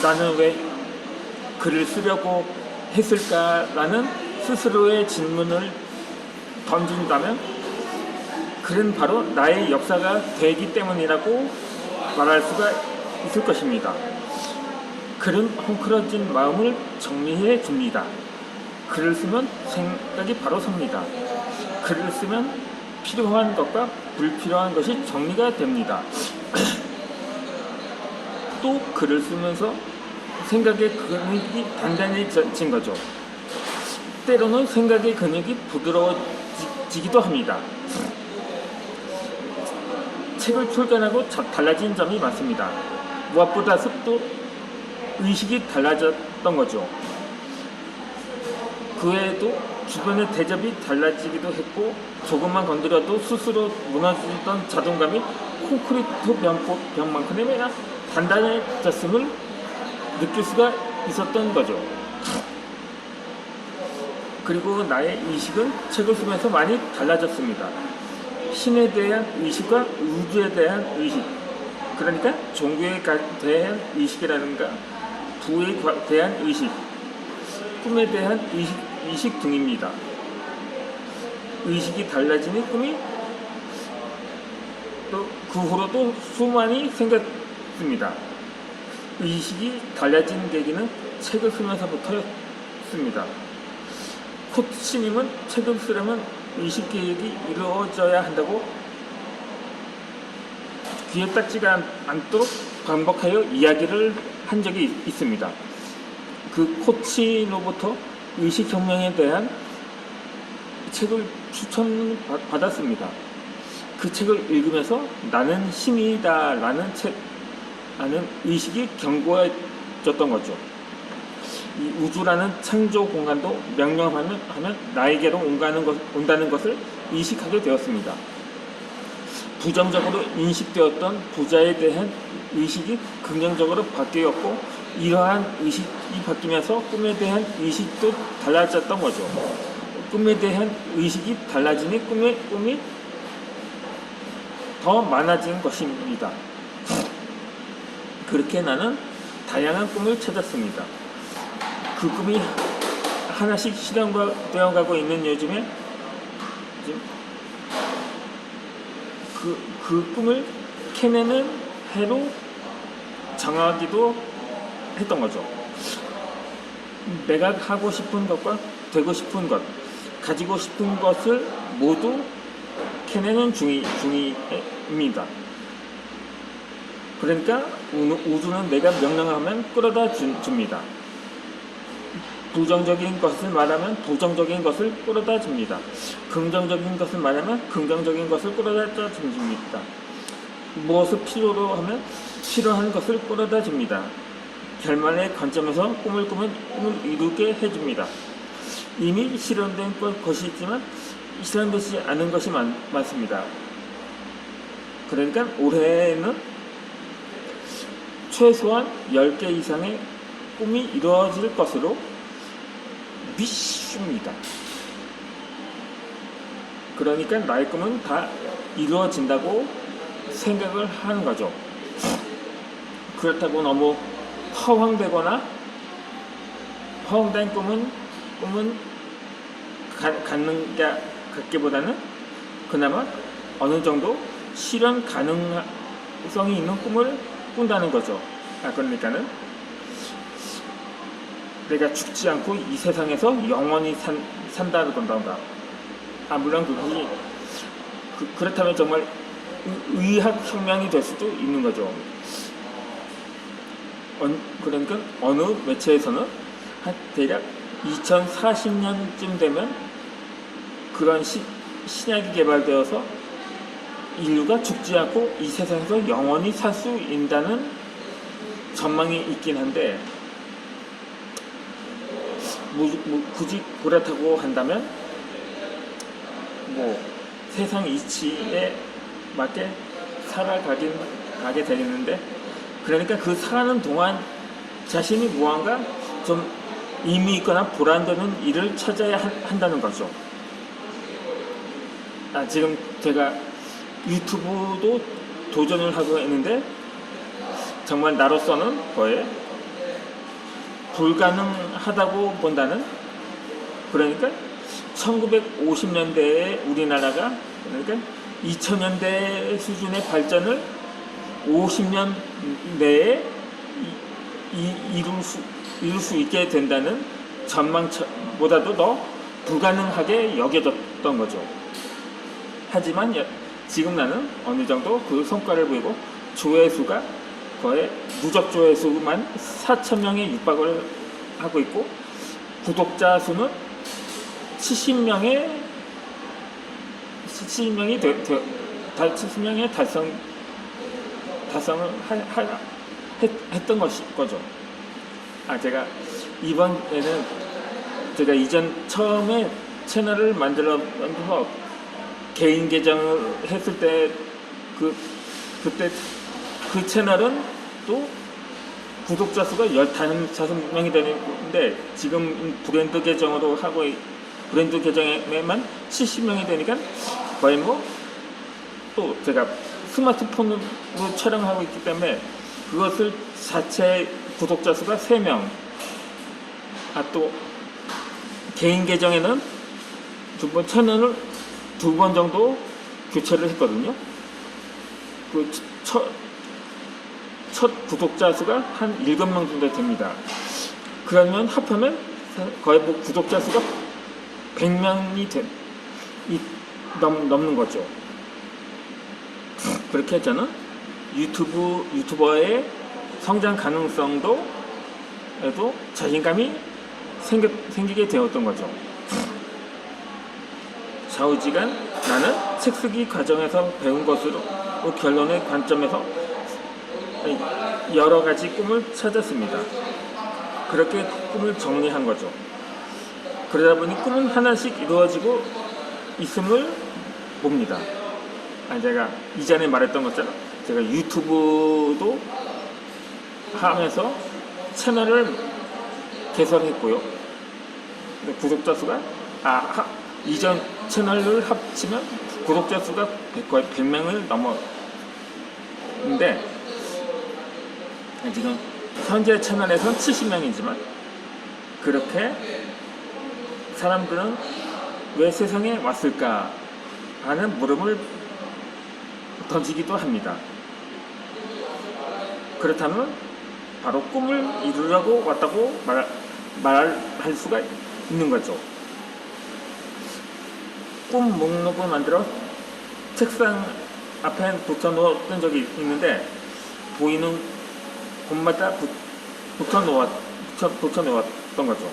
나는 왜 글을 쓰려고 했을까라는 스스로의 질문을 던진다면 글은 바로 나의 역사가 되기 때문이라고 말할 수가 있을 것입니다. 글은 헝클어진 마음을 정리해 줍니다. 글을 쓰면 생각이 바로 섭니다. 글을 쓰면 필요한 것과 불필요한 것이 정리가 됩니다. 또 글을 쓰면서 생각의 근육이 단단해진 거죠. 때로는 생각의 근육이 부드러워지기도 합니다. 책을 출간하고 달라진 점이 많습니다. 무엇보다 속도, 의식이 달라졌던 거죠. 그 외에도 주변의 대접이 달라지기도 했고, 조금만 건드려도 스스로 무너지던 자존감이 콘크리트 벽만큼이나 단단해졌음을 느낄 수가 있었던 거죠. 그리고 나의 의식은 책을 쓰면서 많이 달라졌습니다. 신에 대한 의식과 우주에 대한 의식, 그러니까 종교에 대한 의식이라든가 부에 대한 의식, 꿈에 대한 의식 등입니다. 의식이 달라지니 꿈이 또 그 후로 또 수많이 생겼습니다. 의식이 달라진 계기는 책을 쓰면서부터였습니다. 코치님은 책을 쓰려면 의식 계획이 이루어져야 한다고 귀에 닿지가 않도록 반복하여 이야기를 한 적이 있습니다. 그 코치로부터 의식혁명에 대한 책을 추천받았습니다. 그 책을 읽으면서 나는 신이다 라는 의식이 견고해졌던 거죠. 이 우주라는 창조 공간도 명령하면 나에게로 온다는 것을 의식하게 되었습니다. 부정적으로 인식되었던 부자에 대한 의식이 긍정적으로 바뀌었고, 이러한 의식이 바뀌면서 꿈에 대한 의식도 달라졌던 거죠. 꿈에 대한 의식이 달라지니 꿈이 더 많아진 것입니다. 그렇게 나는 다양한 꿈을 찾았습니다. 그 꿈이 하나씩 실현되어 가고 있는 요즘에 그 꿈을 캐내는 해로 정하기도 했던 거죠. 내가 하고 싶은 것과 되고 싶은 것, 가지고 싶은 것을 모두 캐내는 중입니다. 그러니까 우주는 내가 명령하면 끌어다 줍니다. 부정적인 것을 말하면 부정적인 것을 끌어다 줍니다. 긍정적인 것을 말하면 긍정적인 것을 끌어다 줍니다. 무엇을 필요로 하면 필요한 것을 끌어다 줍니다. 결말의 관점에서 꿈을 꾸면 꿈을 이루게 해줍니다. 이미 실현된 것이지만 실현되지 않은 것이 많습니다. 그러니까 올해는 최소한 10개 이상의 꿈이 이루어질 것으로 믿습니다. 그러니까 나의 꿈은 다 이루어진다고 생각을 하는 거죠. 그렇다고 너무 허황된 꿈은 갖기보다는 그나마 어느 정도 실현 가능성이 있는 꿈을 꾼다는 거죠. 그러니까는 내가 죽지 않고 이 세상에서 영원히 산다는 건가. 물론 그것이 그렇다면 정말 의학 혁명이 될 수도 있는 거죠. 그러니까 어느 매체에서는 대략 2040년쯤 되면 그런 신약이 개발되어서 인류가 죽지 않고 이 세상에서 영원히 살 수 있다는 전망이 있긴 한데, 굳이 그렇다고 한다면 세상 이치에 맞게 살아가게 되겠는데, 그러니까 그 사는 동안 자신이 무언가 좀 의미 있거나 보람되는 일을 찾아야 한다는 거죠. 지금 제가 유튜브도 도전을 하고 있는데 정말 나로서는 거의 불가능하다고 본다는, 그러니까 1950년대에 우리나라가 그러니까 2000년대 수준의 발전을 50년 내에 이룰 수 있게 된다는 전망보다도 더 불가능하게 여겨졌던 거죠. 하지만 지금 나는 어느 정도 그 성과를 보이고, 조회수가 거의 누적 조회수만 4,000명에 육박을 하고 있고, 구독자 수는 70명에 70명의 달성을 했던 거죠. 제가 이번에는 제가 이전 처음에 채널을 만들어서 개인 계정을 했을 때 그때 그 채널은 또 구독자 수가 15명이 되는데, 지금 브랜드 계정으로 하고 브랜드 계정에만 70명이 되니까 거의 또 제가 스마트폰으로 촬영하고 있기 때문에 그것을 자체 구독자 수가 3명. 또 개인 계정에는 채널을 2번 정도 교체를 했거든요. 첫 구독자 수가 한 7명 정도 됩니다. 그러면 합하면 거의 구독자 수가 100명이 넘는 거죠. 그렇게 저는 유튜버의 성장 가능성도 에도 자신감이 생기게 되었던 거죠. 좌우지간 나는 책 쓰기 과정에서 배운 것으로 결론의 관점에서 여러 가지 꿈을 찾았습니다. 그렇게 꿈을 정리한 거죠. 그러다 보니 꿈은 하나씩 이루어지고 있음을 봅니다. 제가 이전에 말했던 것처럼 제가 유튜브도 하면서 채널을 개설했고요. 구독자 수가 이전 채널을 합치면 구독자 수가 거의 100명을 넘었는데, 지금 현재 채널에서는 70명이지만 그렇게 사람들은 왜 세상에 왔을까 하는 물음을 던지기도 합니다. 그렇다면 바로 꿈을 이루려고 왔다고 말할 수가 있는 거죠. 꿈 목록을 만들어 책상 앞에 붙여놓았던 적이 있는데, 보이는 곳마다 붙여놓았던 거죠.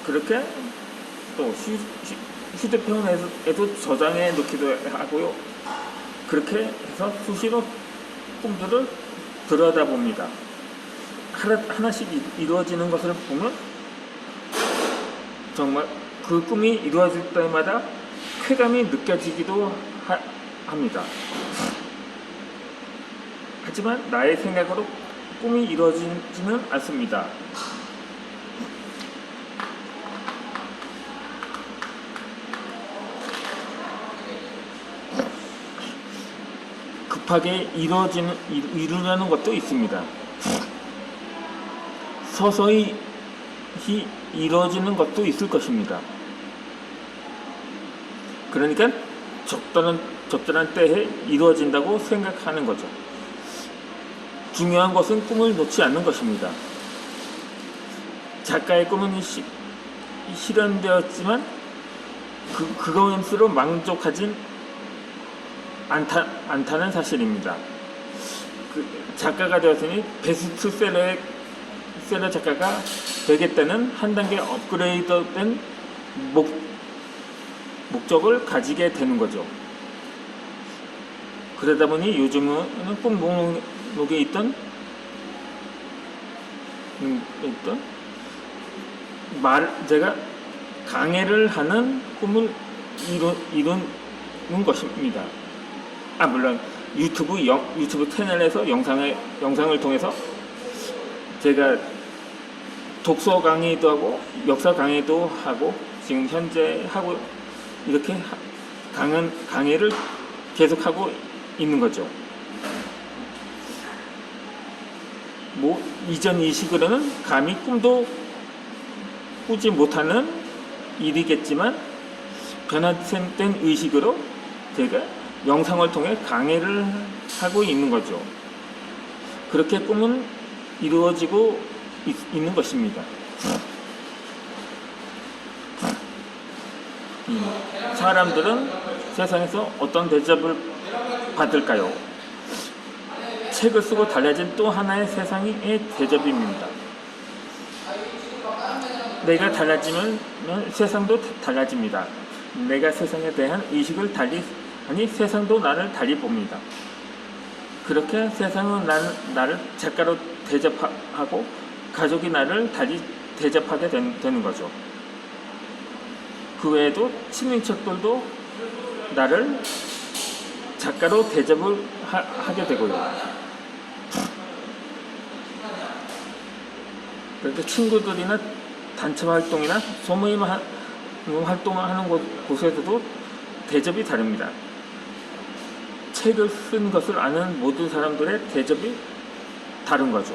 그렇게 또 휴대폰에도 저장해 놓기도 하고요. 그렇게 해서 수시로 꿈들을 들여다봅니다. 하나씩 이루어지는 것을 보면 정말 그 꿈이 이루어질 때마다 쾌감이 느껴지기도 합니다. 하지만 나의 생각으로 꿈이 이루어지지는 않습니다. 급하게 이루려는 것도 있습니다. 서서히 이루어지는 것도 있을 것입니다. 그러니까 적절한 때에 이루어진다고 생각하는 거죠. 중요한 것은 꿈을 놓지 않는 것입니다. 작가의 꿈은 실현되었지만 그것으로 만족하진 않다는 사실입니다. 작가가 되었으니 베스트셀러 작가가 되겠다는 한 단계 업그레이드된 목적을 가지게 되는 거죠. 그러다 보니 요즘은 꿈 목록에 있던 제가 강의를 하는 꿈을 이루는 것입니다. 물론 유튜브 채널에서 영상을 통해서 제가 독서 강의도 하고 역사 강의도 하고 지금 현재 하고 이렇게 강의를 계속하고 있는 거죠. 이전 의식으로는 감히 꿈도 꾸지 못하는 일이겠지만 변화된 의식으로 제가 영상을 통해 강의를 하고 있는 거죠. 그렇게 꿈은 이루어지고 있는 것입니다. 사람들은 세상에서 어떤 대접을 받을까요? 책을 쓰고 달라진 또 하나의 세상의 대접입니다. 내가 달라지면 세상도 달라집니다. 내가 세상에 대한 의식을 세상도 나를 달리 봅니다. 그렇게 세상은 나를 작가로 대접하고 가족이 나를 달리 대접하게 되는 거죠. 그 외에도 친인척들도 나를 작가로 대접을 하게 되고요. 그렇게 친구들이나 단체 활동이나 소모임 활동을 하는 곳에서도 대접이 다릅니다. 책을 쓴 것을 아는 모든 사람들의 대접이 다른 거죠.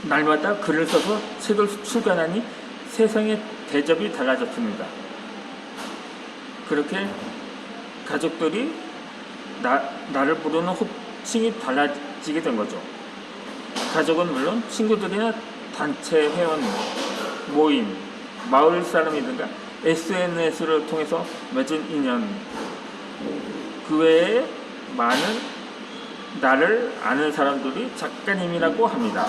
날마다 글을 써서 책을 출간하니 세상의 대접이 달라졌습니다. 그렇게 가족들이 나를 부르는 호칭이 달라지게 된 거죠. 가족은 물론 친구들이나 단체 회원, 모임, 마을 사람이든가 SNS를 통해서 맺은 인연, 그 외에 많은 나를 아는 사람들이 작가님이라고 합니다.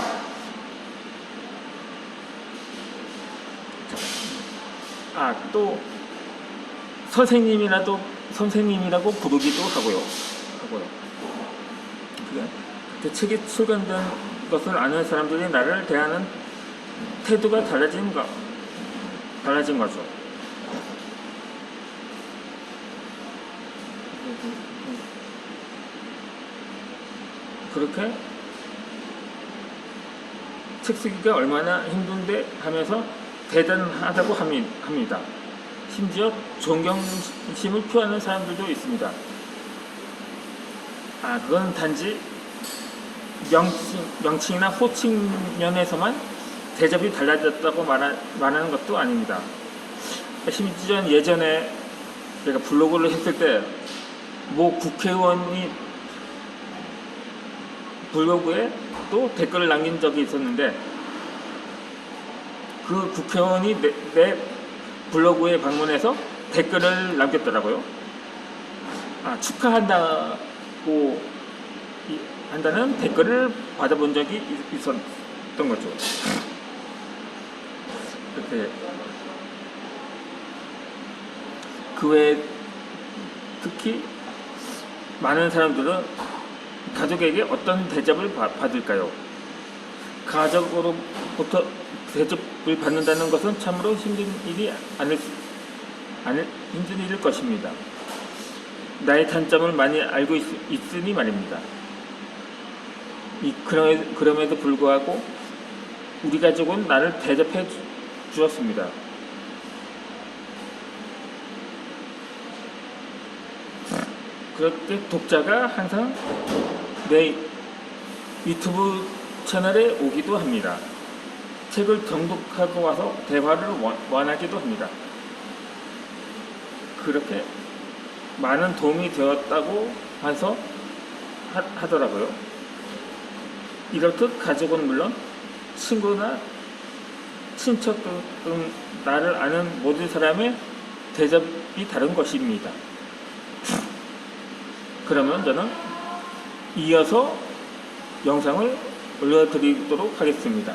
또 선생님이라고 부르기도 하고요. 그 책이 출간된 것을 아는 사람들이 나를 대하는 태도가 달라진 거죠. 그렇게 책 쓰기가 얼마나 힘든데 하면서 대단하다고 합니다. 심지어 존경심을 표하는 사람들도 있습니다. 그건 단지 명칭이나 호칭 면에서만 대접이 달라졌다고 말하는 것도 아닙니다. 심지어 예전에 제가 블로그를 했을 때 모 국회의원이 블로그에 또 댓글을 남긴 적이 있었는데, 그 국회의원이 내 블로그에 방문해서 댓글을 남겼더라고요. 축하한다는 댓글을 받아본 적이 있었던 거죠. 그렇게 그 외에 특히 많은 사람들은 가족에게 어떤 대접을 받을까요? 가족으로부터 대접을 받는다는 것은 참으로 힘든 일일 것입니다. 나의 단점을 많이 알고 있으니 말입니다. 그럼에도 불구하고 우리 가족은 나를 대접해 주었습니다. 그럴 때 독자가 항상 내 유튜브 채널에 오기도 합니다. 책을 정독하고 와서 대화를 원하기도 합니다. 그렇게 많은 도움이 되었다고 해서 하더라고요. 이렇듯 가족은 물론 친구나 친척 등 나를 아는 모든 사람의 대접이 다른 것입니다. 그러면 저는 이어서 영상을 올려드리도록 하겠습니다.